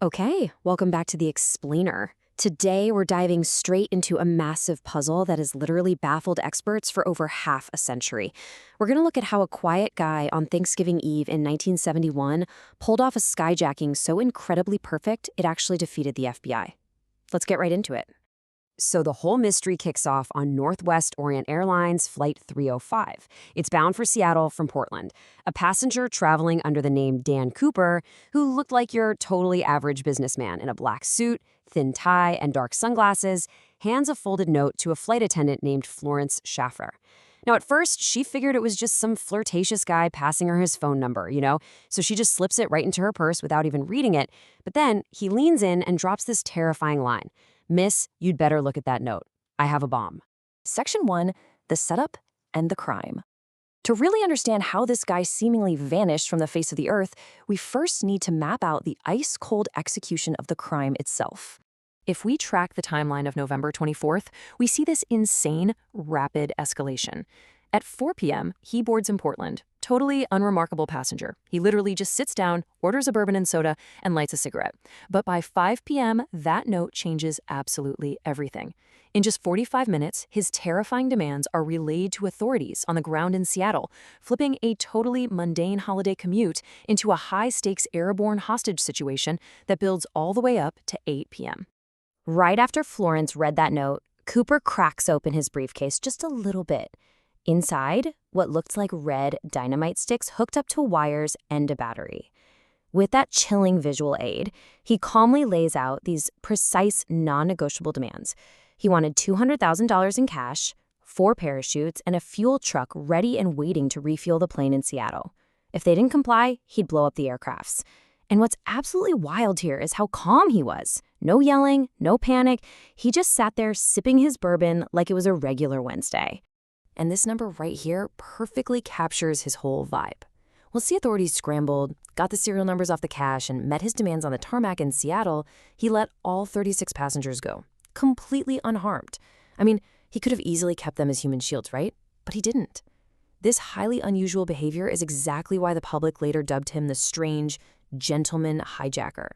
Okay, welcome back to The Explainer. Today, we're diving straight into a massive puzzle that has literally baffled experts for over half a century. We're going to look at how a quiet guy on Thanksgiving Eve in 1971 pulled off a skyjacking so incredibly perfect it actually defeated the FBI. Let's get right into it. So the whole mystery kicks off on Northwest Orient Airlines Flight 305. It's bound for Seattle from Portland. A passenger traveling under the name Dan Cooper, who looked like your totally average businessman in a black suit, thin tie, and dark sunglasses, hands a folded note to a flight attendant named Florence Schaffner. Now, at first, she figured it was just some flirtatious guy passing her his phone number, so she just slips it right into her purse without even reading it. But then he leans in and drops this terrifying line. Miss, you'd better look at that note. I have a bomb. Section 1, the setup and the crime. To really understand how this guy seemingly vanished from the face of the earth, we first need to map out the ice-cold execution of the crime itself. If we track the timeline of November 24th, we see this insane, rapid escalation. At 4 p.m., he boards in Portland. Totally unremarkable passenger. He literally just sits down, orders a bourbon and soda, and lights a cigarette. But by 5 p.m., that note changes absolutely everything. In just 45 minutes, his terrifying demands are relayed to authorities on the ground in Seattle, flipping a totally mundane holiday commute into a high-stakes airborne hostage situation that builds all the way up to 8 p.m. Right after Florence read that note, Cooper cracks open his briefcase just a little bit. Inside, what looked like red dynamite sticks hooked up to wires and a battery. With that chilling visual aid, he calmly lays out these precise, non-negotiable demands. He wanted $200,000 in cash, 4 parachutes, and a fuel truck ready and waiting to refuel the plane in Seattle. If they didn't comply, he'd blow up the aircrafts. And what's absolutely wild here is how calm he was. No yelling, no panic. He just sat there sipping his bourbon like it was a regular Wednesday. And this number right here perfectly captures his whole vibe. Once the authorities scrambled, got the serial numbers off the cash, and met his demands on the tarmac in Seattle, he let all 36 passengers go, completely unharmed. I mean, he could have easily kept them as human shields, right? But he didn't. This highly unusual behavior is exactly why the public later dubbed him the strange, gentleman hijacker.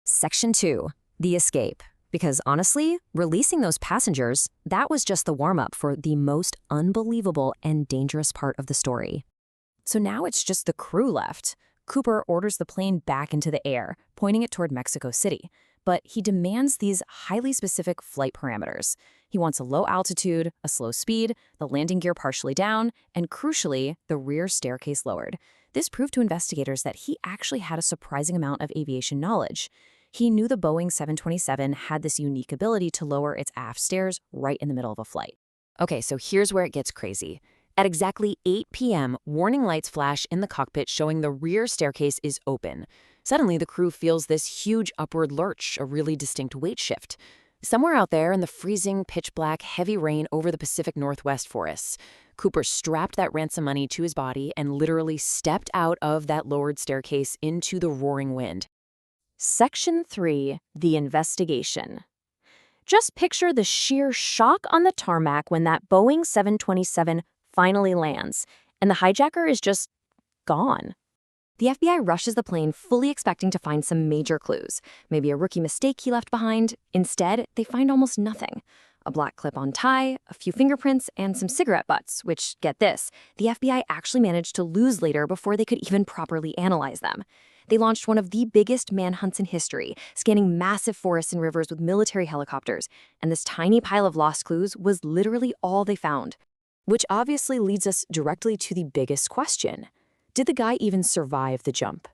Section 2, the escape. Because honestly, releasing those passengers, that was just the warm-up for the most unbelievable and dangerous part of the story. So now it's just the crew left. Cooper orders the plane back into the air, pointing it toward Mexico City. But he demands these highly specific flight parameters. He wants a low altitude, a slow speed, the landing gear partially down, and crucially, the rear staircase lowered. This proved to investigators that he actually had a surprising amount of aviation knowledge. He knew the Boeing 727 had this unique ability to lower its aft stairs right in the middle of a flight. Okay, so here's where it gets crazy. At exactly 8 p.m., warning lights flash in the cockpit showing the rear staircase is open. Suddenly, the crew feels this huge upward lurch, a really distinct weight shift. Somewhere out there in the freezing, pitch-black, heavy rain over the Pacific Northwest forests, Cooper strapped that ransom money to his body and literally stepped out of that lowered staircase into the roaring wind. Section 3, the investigation. Just picture the sheer shock on the tarmac when that Boeing 727 finally lands, and the hijacker is just gone. The FBI rushes the plane fully expecting to find some major clues, maybe a rookie mistake he left behind. Instead, they find almost nothing. A black clip-on tie, a few fingerprints, and some cigarette butts, which, get this, the FBI actually managed to lose later before they could even properly analyze them. They launched one of the biggest manhunts in history, scanning massive forests and rivers with military helicopters, and this tiny pile of lost clues was literally all they found. Which obviously leads us directly to the biggest question. Did the guy even survive the jump?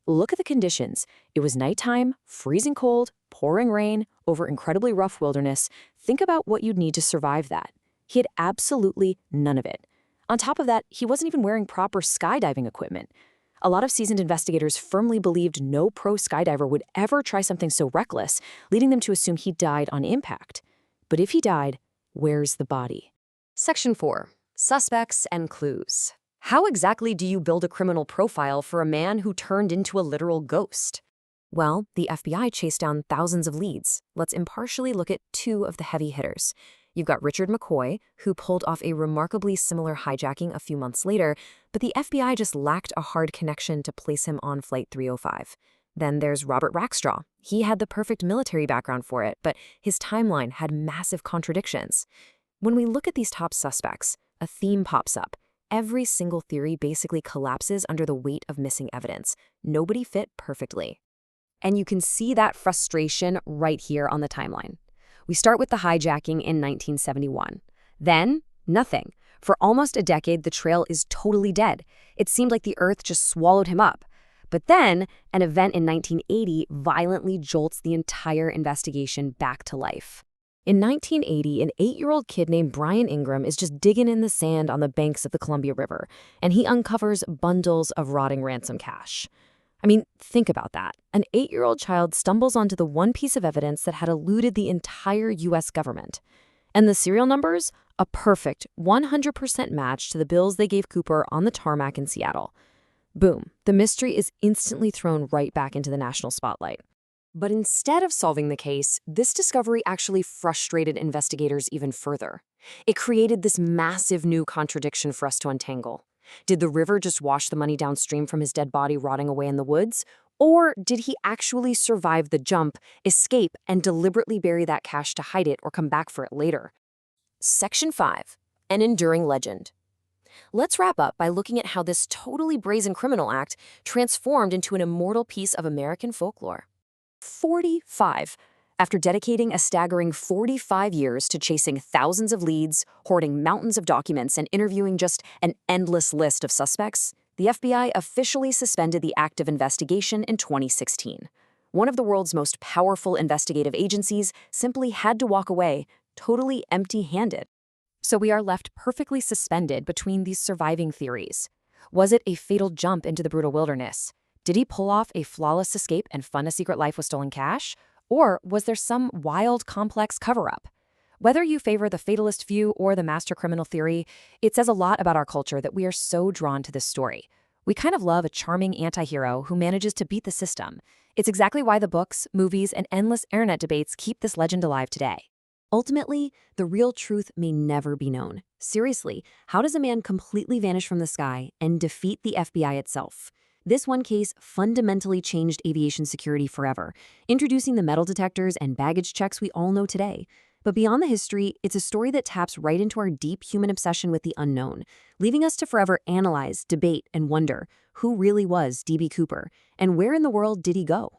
Look at the conditions. It was nighttime, freezing cold, pouring rain, over incredibly rough wilderness. Think about what you'd need to survive that. He had absolutely none of it. On top of that, he wasn't even wearing proper skydiving equipment. A lot of seasoned investigators firmly believed no pro skydiver would ever try something so reckless, leading them to assume he died on impact. But if he died, where's the body? Section 4. Suspects and clues. How exactly do you build a criminal profile for a man who turned into a literal ghost? Well, the FBI chased down thousands of leads. Let's impartially look at 2 of the heavy hitters. You've got Richard McCoy, who pulled off a remarkably similar hijacking a few months later, but the FBI just lacked a hard connection to place him on Flight 305. Then there's Robert Rackstraw. He had the perfect military background for it, but his timeline had massive contradictions. When we look at these top suspects, a theme pops up. Every single theory basically collapses under the weight of missing evidence. Nobody fit perfectly. And you can see that frustration right here on the timeline. We start with the hijacking in 1971. Then, nothing. For almost a decade, the trail is totally dead. It seemed like the Earth just swallowed him up. But then, an event in 1980 violently jolts the entire investigation back to life. In 1980, an 8-year-old kid named Brian Ingram is just digging in the sand on the banks of the Columbia River, and he uncovers bundles of rotting ransom cash. I mean, think about that. An 8-year-old child stumbles onto the one piece of evidence that had eluded the entire U.S. government. And the serial numbers? A perfect 100% match to the bills they gave Cooper on the tarmac in Seattle. Boom, the mystery is instantly thrown right back into the national spotlight. But instead of solving the case, this discovery actually frustrated investigators even further. It created this massive new contradiction for us to untangle. Did the river just wash the money downstream from his dead body rotting away in the woods? Or did he actually survive the jump, escape, and deliberately bury that cash to hide it or come back for it later? Section 5. An enduring legend. Let's wrap up by looking at how this totally brazen criminal act transformed into an immortal piece of American folklore. 45. After dedicating a staggering 45 years to chasing thousands of leads, hoarding mountains of documents, and interviewing just an endless list of suspects, the FBI officially suspended the active investigation in 2016. One of the world's most powerful investigative agencies simply had to walk away, totally empty-handed. So we are left perfectly suspended between these surviving theories. Was it a fatal jump into the brutal wilderness? Did he pull off a flawless escape and fund a secret life with stolen cash? Or was there some wild, complex cover-up? Whether you favor the fatalist view or the master criminal theory, it says a lot about our culture that we are so drawn to this story. We kind of love a charming anti-hero who manages to beat the system. It's exactly why the books, movies, and endless internet debates keep this legend alive today. Ultimately, the real truth may never be known. Seriously, how does a man completely vanish from the sky and defeat the FBI itself? This one case fundamentally changed aviation security forever, introducing the metal detectors and baggage checks we all know today. But beyond the history, it's a story that taps right into our deep human obsession with the unknown, leaving us to forever analyze, debate, and wonder who really was D.B. Cooper, and where in the world did he go?